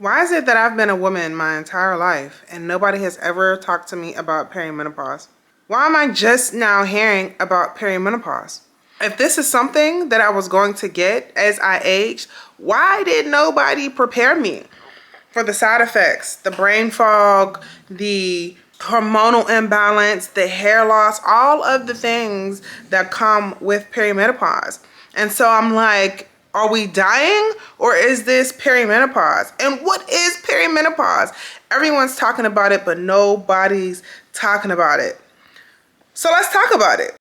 Why is it that I've been a woman my entire life and nobody has ever talked to me about perimenopause? Why am I just now hearing about perimenopause? If this is something that I was going to get as I aged, why did nobody prepare me for the side effects, the brain fog, the hormonal imbalance, the hair loss, all of the things that come with perimenopause? And so I'm like, are we dying or is this perimenopause? And what is perimenopause? Everyone's talking about it, but nobody's talking about it. So let's talk about it.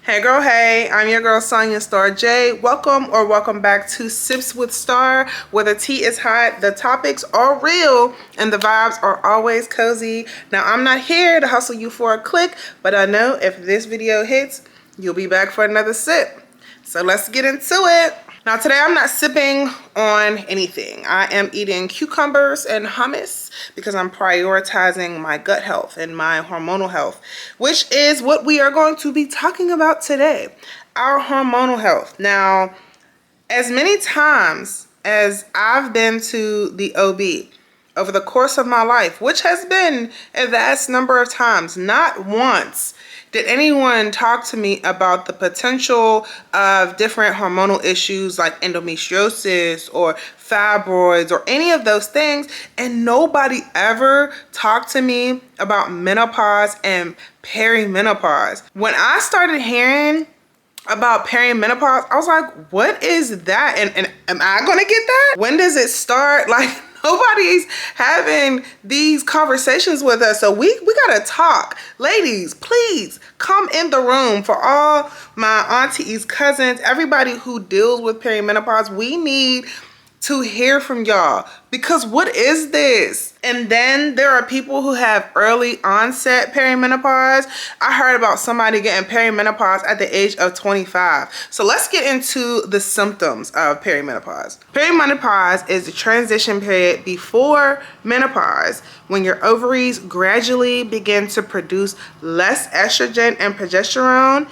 Hey girl, hey, I'm your girl Sonia Starr J. Welcome back to Sips with Starr, where the tea is hot, the topics are real, and the vibes are always cozy. Now, I'm not here to hustle you for a click, but I know if this video hits, you'll be back for another sip. So let's get into it. Now today I'm not sipping on anything. I am eating cucumbers and hummus because I'm prioritizing my gut health and my hormonal health, which is what we are going to be talking about today, our hormonal health. Now, as many times as I've been to the OB over the course of my life, which has been a vast number of times, not once did anyone talk to me about the potential of different hormonal issues like endometriosis or fibroids or any of those things, and nobody ever talked to me about menopause and perimenopause. When I started hearing about perimenopause, I was like, what is that? And am I gonna get that? When does it start? Like, nobody's having these conversations with us. So we gotta talk. Ladies, please come in the room. For all my aunties, cousins, everybody who deals with perimenopause, we need to hear from y'all, because what is this? And then there are people who have early onset perimenopause. I heard about somebody getting perimenopause at the age of 25. So let's get into the symptoms of perimenopause. Perimenopause is the transition period before menopause, when your ovaries gradually begin to produce less estrogen and progesterone.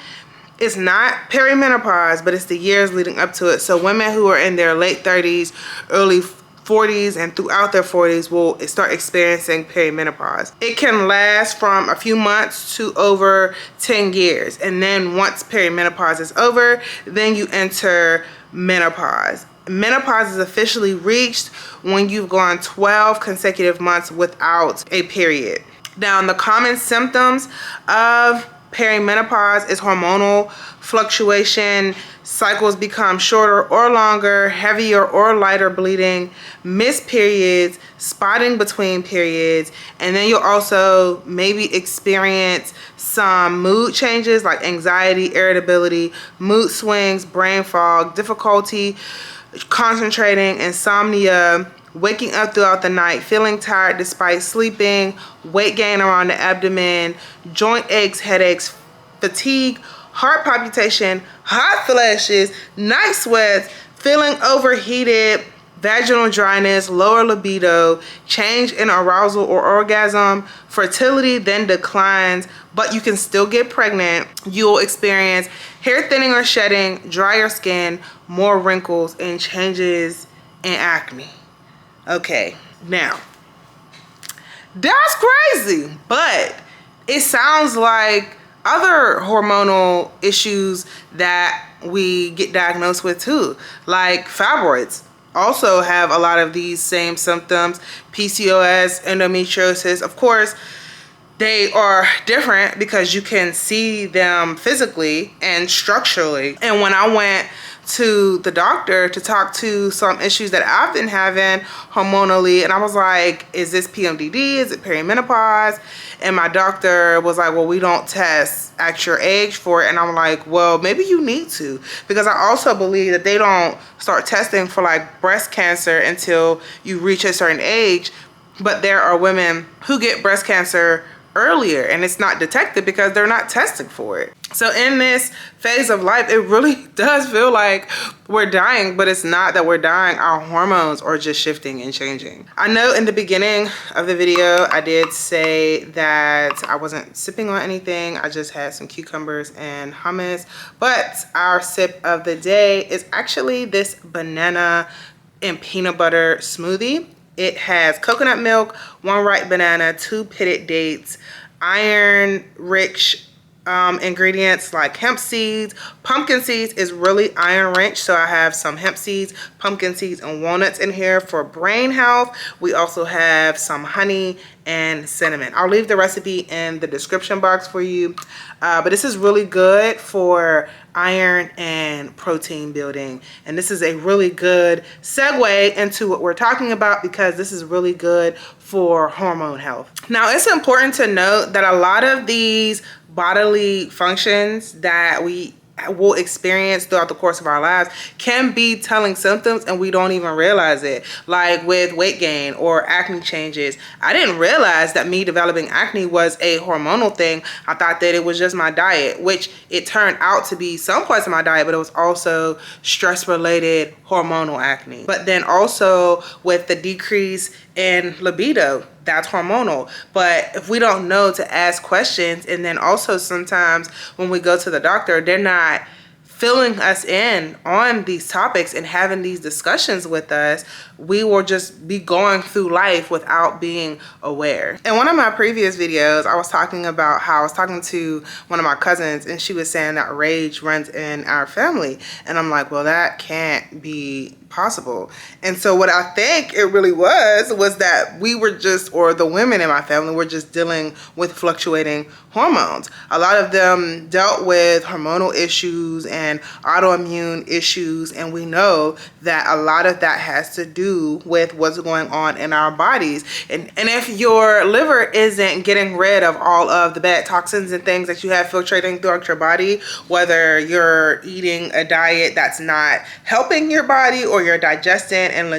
It's not perimenopause, but it's the years leading up to it. So women who are in their late 30s, early 40s, and throughout their 40s will start experiencing perimenopause. It can last from a few months to over 10 years. And then once perimenopause is over, then you enter menopause. Menopause is officially reached when you've gone 12 consecutive months without a period. Now, the common symptoms of perimenopause is hormonal fluctuation. Cycles become shorter or longer, heavier or lighter bleeding, missed periods, spotting between periods, and then you'll also maybe experience some mood changes like anxiety, irritability, mood swings, brain fog, difficulty concentrating, insomnia, waking up throughout the night, feeling tired despite sleeping, weight gain around the abdomen, joint aches, headaches, fatigue, heart palpitation, hot flashes, night sweats, feeling overheated, vaginal dryness, lower libido, change in arousal or orgasm, fertility then declines, but you can still get pregnant. You'll experience hair thinning or shedding, drier skin, more wrinkles, and changes in acne. Okay, now, that's crazy, but it sounds like other hormonal issues that we get diagnosed with too, like fibroids also have a lot of these same symptoms, PCOS, endometriosis. Of course, they are different because you can see them physically and structurally. And when I went to the doctor to talk to some issues that I've been having hormonally, and I was like, is this PMDD? Is it perimenopause? And my doctor was like, well, we don't test at your age for it. And I'm like, well, maybe you need to, because I also believe that they don't start testing for like breast cancer until you reach a certain age. But there are women who get breast cancer earlier, and it's not detected because they're not testing for it. So in this phase of life, it really does feel like we're dying, but it's not that we're dying. Our hormones are just shifting and changing. I know in the beginning of the video, I did say that I wasn't sipping on anything. I just had some cucumbers and hummus, but our sip of the day is actually this banana and peanut butter smoothie. It has coconut milk, 1 ripe banana, 2 pitted dates, iron-rich ingredients like hemp seeds. Pumpkin seeds is really iron rich, so I have some hemp seeds, pumpkin seeds, and walnuts in here for brain health. We also have some honey and cinnamon. I'll leave the recipe in the description box for you, but this is really good for iron and protein building, and this is a really good segue into what we're talking about, because this is really good for hormone health. Now, it's important to note that a lot of these bodily functions that we will experience throughout the course of our lives can be telling symptoms, and we don't even realize it. Like with weight gain or acne changes, I didn't realize that me developing acne was a hormonal thing. I thought that it was just my diet, which it turned out to be some parts of my diet, but it was also stress related hormonal acne. But then also with the decrease in libido, that's hormonal. But if we don't know to ask questions, and then also sometimes when we go to the doctor, they're not filling us in on these topics and having these discussions with us, we will just be going through life without being aware. In one of my previous videos, I was talking about how I was talking to one of my cousins, and she was saying that rage runs in our family. And I'm like, well, that can't be possible. And so what I think it really was that we were just, or the women in my family were just dealing with fluctuating hormones. A lot of them dealt with hormonal issues and autoimmune issues, and we know that a lot of that has to do with what's going on in our bodies. And if your liver isn't getting rid of all of the bad toxins and things that you have filtrating throughout your body, whether you're eating a diet that's not helping your body, or your digestion and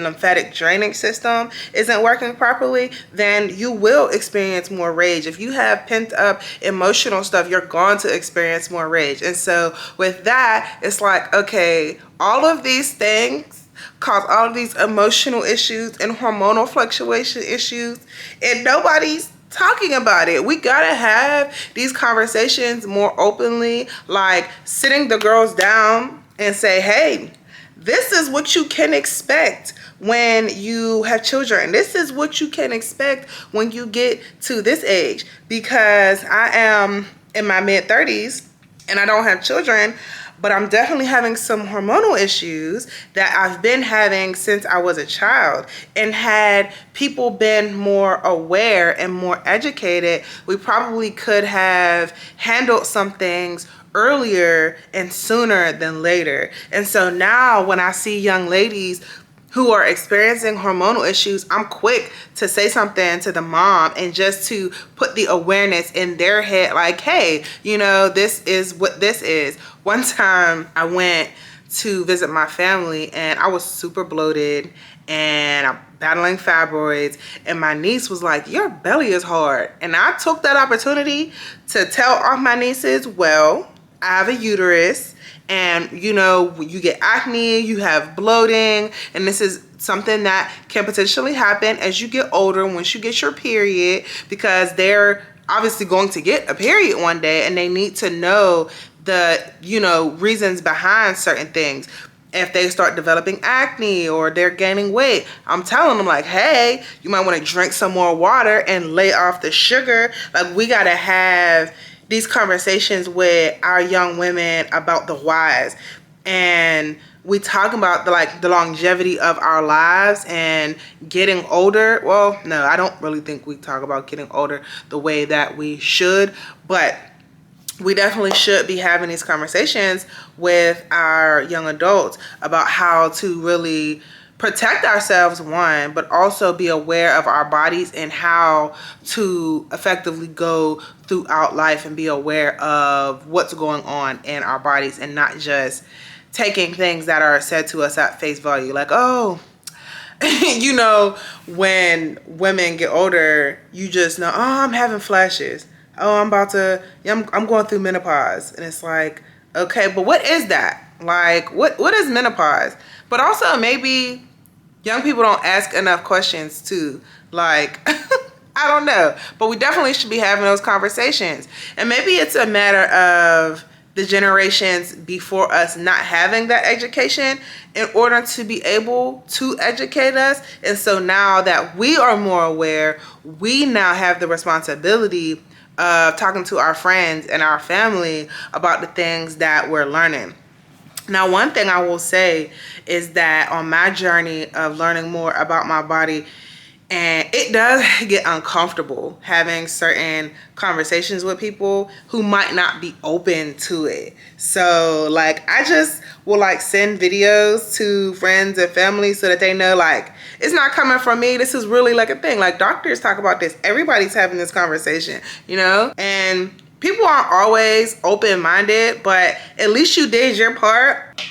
lymphatic drainage system isn't working properly, then you will experience more rage. If you have pent up emotional stuff, you're going to experience more rage. And so with that, it's like, okay, all of these things cause all of these emotional issues and hormonal fluctuation issues, and nobody's talking about it. We gotta have these conversations more openly, like sitting the girls down and say, hey, this is what you can expect when you have children. This is what you can expect when you get to this age. Because I am in my mid-30s and I don't have children, but I'm definitely having some hormonal issues that I've been having since I was a child. And had people been more aware and more educated, we probably could have handled some things earlier and sooner than later. And so now when I see young ladies who are experiencing hormonal issues, I'm quick to say something to the mom, and just to put the awareness in their head, like, hey, you know, this is what this is. One time I went to visit my family and I was super bloated and I'm battling fibroids, and my niece was like, your belly is hard. And I took that opportunity to tell all my nieces, well, I have a uterus, and you know, you get acne, you have bloating, and this is something that can potentially happen as you get older, once you get your period, because they're obviously going to get a period one day, and they need to know the, you know, reasons behind certain things. If they start developing acne or they're gaining weight, I'm telling them, like, hey, you might want to drink some more water and lay off the sugar. Like, we got to have these conversations with our young women about the whys. And we talk about the longevity of our lives and getting older. Well, no, I don't really think we talk about getting older the way that we should, but we definitely should be having these conversations with our young adults about how to really protect ourselves, one, but also be aware of our bodies and how to effectively go throughout life and be aware of what's going on in our bodies, and not just taking things that are said to us at face value, like, oh, you know, when women get older, you just know, oh, I'm having flashes. Oh, I'm going through menopause. And it's like, okay, but what is that? Like, what is menopause? But also maybe young people don't ask enough questions too. Like, I don't know. But we definitely should be having those conversations. And maybe it's a matter of the generations before us not having that education in order to be able to educate us. And so now that we are more aware, we now have the responsibility of talking to our friends and our family about the things that we're learning. Now, one thing I will say is that on my journey of learning more about my body, and it does get uncomfortable having certain conversations with people who might not be open to it. So like, I just will like send videos to friends and family so that they know like, it's not coming from me. This is really like a thing. Like doctors talk about this. Everybody's having this conversation, you know? And people aren't always open-minded, but at least you did your part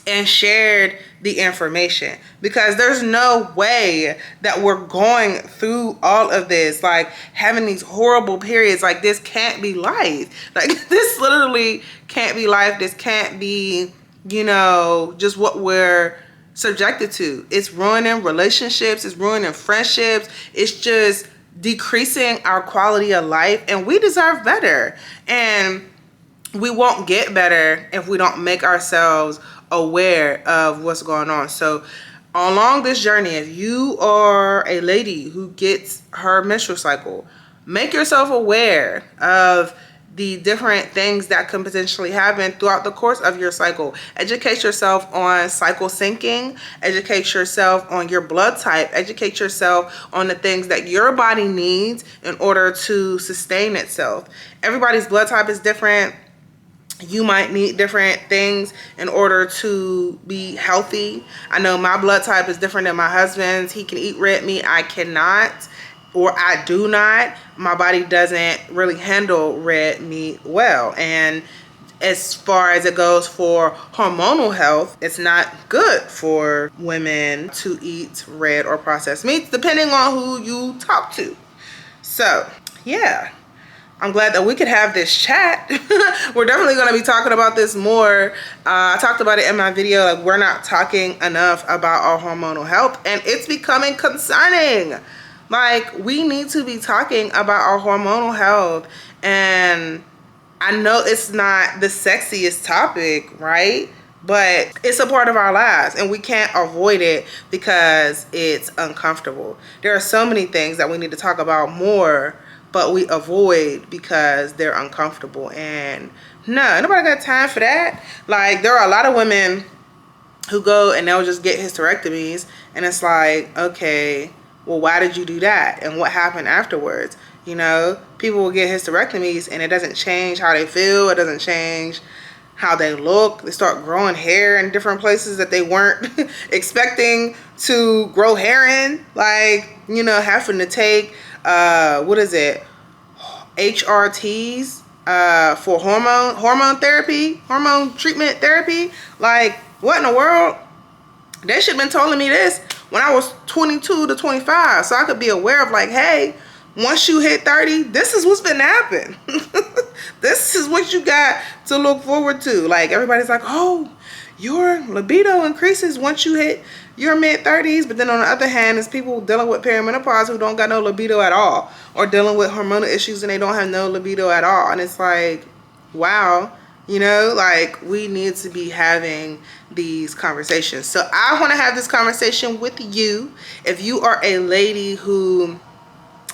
and shared the information, because there's no way that we're going through all of this, like having these horrible periods. Like this can't be life. Like this literally can't be life. This can't be, you know, just what we're subjected to. It's ruining relationships. It's ruining friendships. It's just decreasing our quality of life, and we deserve better. And we won't get better if we don't make ourselves aware of what's going on. So along this journey, if you are a lady who gets her menstrual cycle, make yourself aware of the different things that can potentially happen throughout the course of your cycle. Educate yourself on cycle syncing. Educate yourself on your blood type. Educate yourself on the things that your body needs in order to sustain itself. Everybody's blood type is different. You might need different things in order to be healthy. I know my blood type is different than my husband's. He can eat red meat. I cannot, or I do not. My body doesn't really handle red meat well. And as far as it goes for hormonal health, it's not good for women to eat red or processed meats, depending on who you talk to. So, yeah. I'm glad that we could have this chat. We're definitely going to be talking about this more. I talked about it in my video. Like, we're not talking enough about our hormonal health, and it's becoming concerning. Like, we need to be talking about our hormonal health. And I know it's not the sexiest topic, right? But it's a part of our lives, and we can't avoid it because it's uncomfortable. There are so many things that we need to talk about more, but we avoid because they're uncomfortable. And no, nobody got time for that. Like, there are a lot of women who go and they'll just get hysterectomies, and it's like, okay, well, why did you do that? And what happened afterwards? You know, people will get hysterectomies and it doesn't change how they feel. It doesn't change how they look. They start growing hair in different places that they weren't expecting to grow hair in. Like, you know, having to take what is it, HRTs for hormone therapy, hormone treatment therapy. Like, what in the world? They should have been telling me this when I was 22 to 25, so I could be aware of, like, hey, once you hit 30, this is what's been happening. This is what you got to look forward to. Like, everybody's like, oh, your libido increases once you hit your mid-30s. But then on the other hand, there's people dealing with perimenopause who don't got no libido at all, or dealing with hormonal issues and they don't have no libido at all. And it's like, wow, you know, like, we need to be having these conversations. So I want to have this conversation with you. If you are a lady who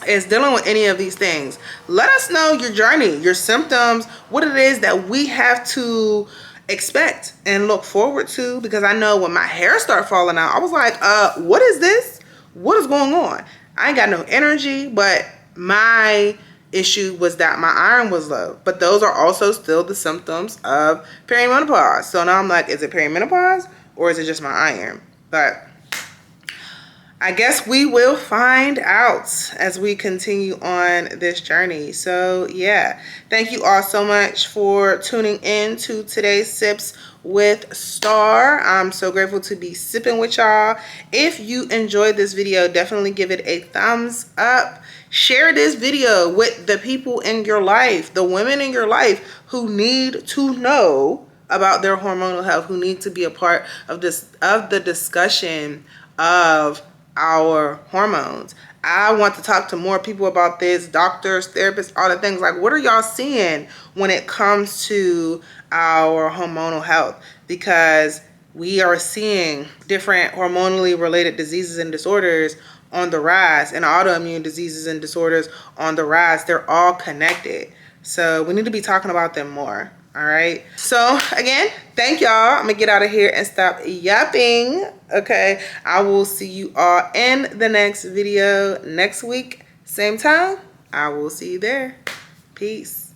is dealing with any of these things, let us know your journey, your symptoms, what it is that we have to expect and look forward to. Because I know when my hair started falling out, I was like, what is this? What is going on? I ain't got no energy, but my issue was that my iron was low. But those are also still the symptoms of perimenopause. So now I'm like, is it perimenopause or is it just my iron? But I guess we will find out as we continue on this journey. So yeah, thank you all so much for tuning in to today's Sips with Starr. I'm so grateful to be sipping with y'all. If you enjoyed this video, definitely give it a thumbs up. Share this video with the people in your life, the women in your life who need to know about their hormonal health, who need to be a part of the discussion of our hormones. I want to talk to more people about this, doctors, therapists, all the things. Like, what are y'all seeing when it comes to our hormonal health? Because we are seeing different hormonally related diseases and disorders on the rise, and autoimmune diseases and disorders on the rise. They're all connected. So we need to be talking about them more. All right. So again, thank y'all. I'm gonna get out of here and stop yapping. Okay. I will see you all in the next video next week. Same time. I will see you there. Peace.